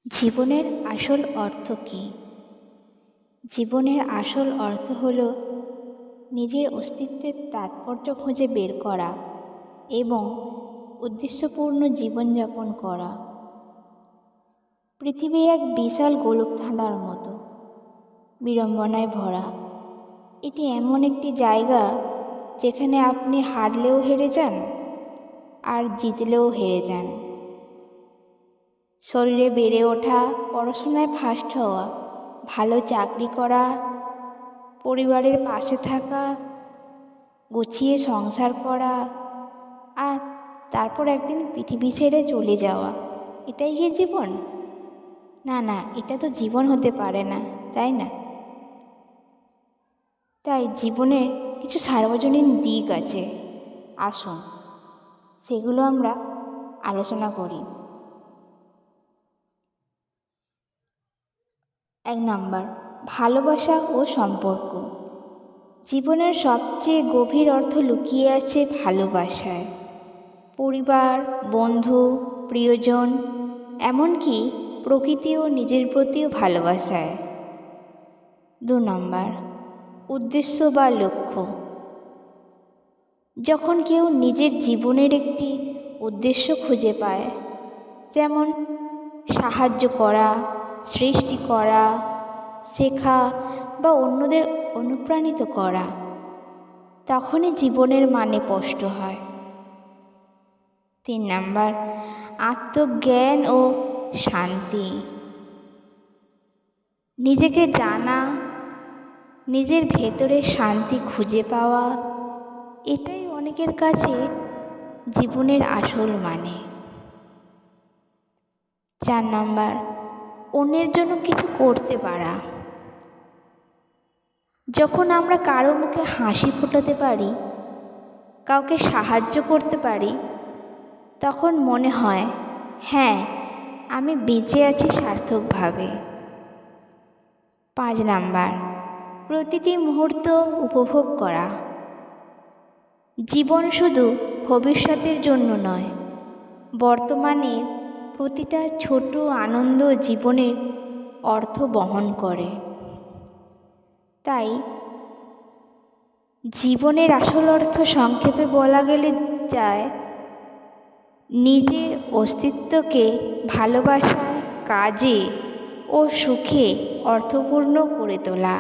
জীবনের আসল অর্থ কী? জীবনের আসল অর্থ হল নিজের অস্তিত্বের তাৎপর্য খুঁজে বের করা এবং উদ্দেশ্যপূর্ণ জীবনযাপন করা। পৃথিবী এক বিশাল গোলকধাঁধার মতো, বিড়ম্বনায় ভরা। এটি এমন একটি জায়গা যেখানে আপনি হারলেও হেরে যান আর জিতলেও হেরে যান। শরীরে বেড়ে ওঠা, পড়াশোনায় ফার্স্ট হওয়া, ভালো চাকরি করা, পরিবারের পাশে থাকা, গুছিয়ে সংসার করা, আর তারপর একদিন পৃথিবী ছেড়ে চলে যাওয়া, এটাই কি জীবন? না না, এটা তো জীবন হতে পারে না, তাই না? তাই জীবনের কিছু সার্বজনীন দিক আছে, আসুন সেগুলো আমরা আলোচনা করি। 1 নাম্বার, ভালোবাসা ও সম্পর্ক। জীবনের সবচেয়ে গভীর অর্থ লুকিয়ে আছে ভালোবাসায়। পরিবার, বন্ধু, প্রিয়জন, এমনকি প্রকৃতি ও নিজের প্রতিও ভালোবাসায়। 2 নাম্বার, উদ্দেশ্য বা লক্ষ্য। যখন কেউ নিজের জীবনের একটি উদ্দেশ্য খুঁজে পায়, যেমন সাহায্য করা, সৃষ্টি করা, শেখা বা অন্যদের অনুপ্রাণিত করা, তখনই জীবনের মানে স্পষ্ট হয়। 3 নাম্বার, আত্মজ্ঞান ও শান্তি। নিজেকে জানা, নিজের ভেতরে শান্তি খুঁজে পাওয়া, এটাই অনেকের কাছে জীবনের আসল মানে। 4 নাম্বার, অন্যের জন্য কিছু করতে পারা। যখন আমরা কারো মুখে হাসি ফোটাতে পারি, কাউকে সাহায্য করতে পারি, তখন মনে হয় হ্যাঁ, আমি বেঁচে আছি সার্থকভাবে। 5 নাম্বার, প্রতিটি মুহূর্ত উপভোগ করা। জীবন শুধু ভবিষ্যতের জন্য নয়, বর্তমানের প্রতিটা ছোট আনন্দ জীবনের অর্থ বহন করে। তাই জীবনের আসল অর্থ সংক্ষেপে বলা গেলে যায় নিজের অস্তিত্বকে ভালোবাসায়, কাজে ও সুখে অর্থপূর্ণ করে তোলা।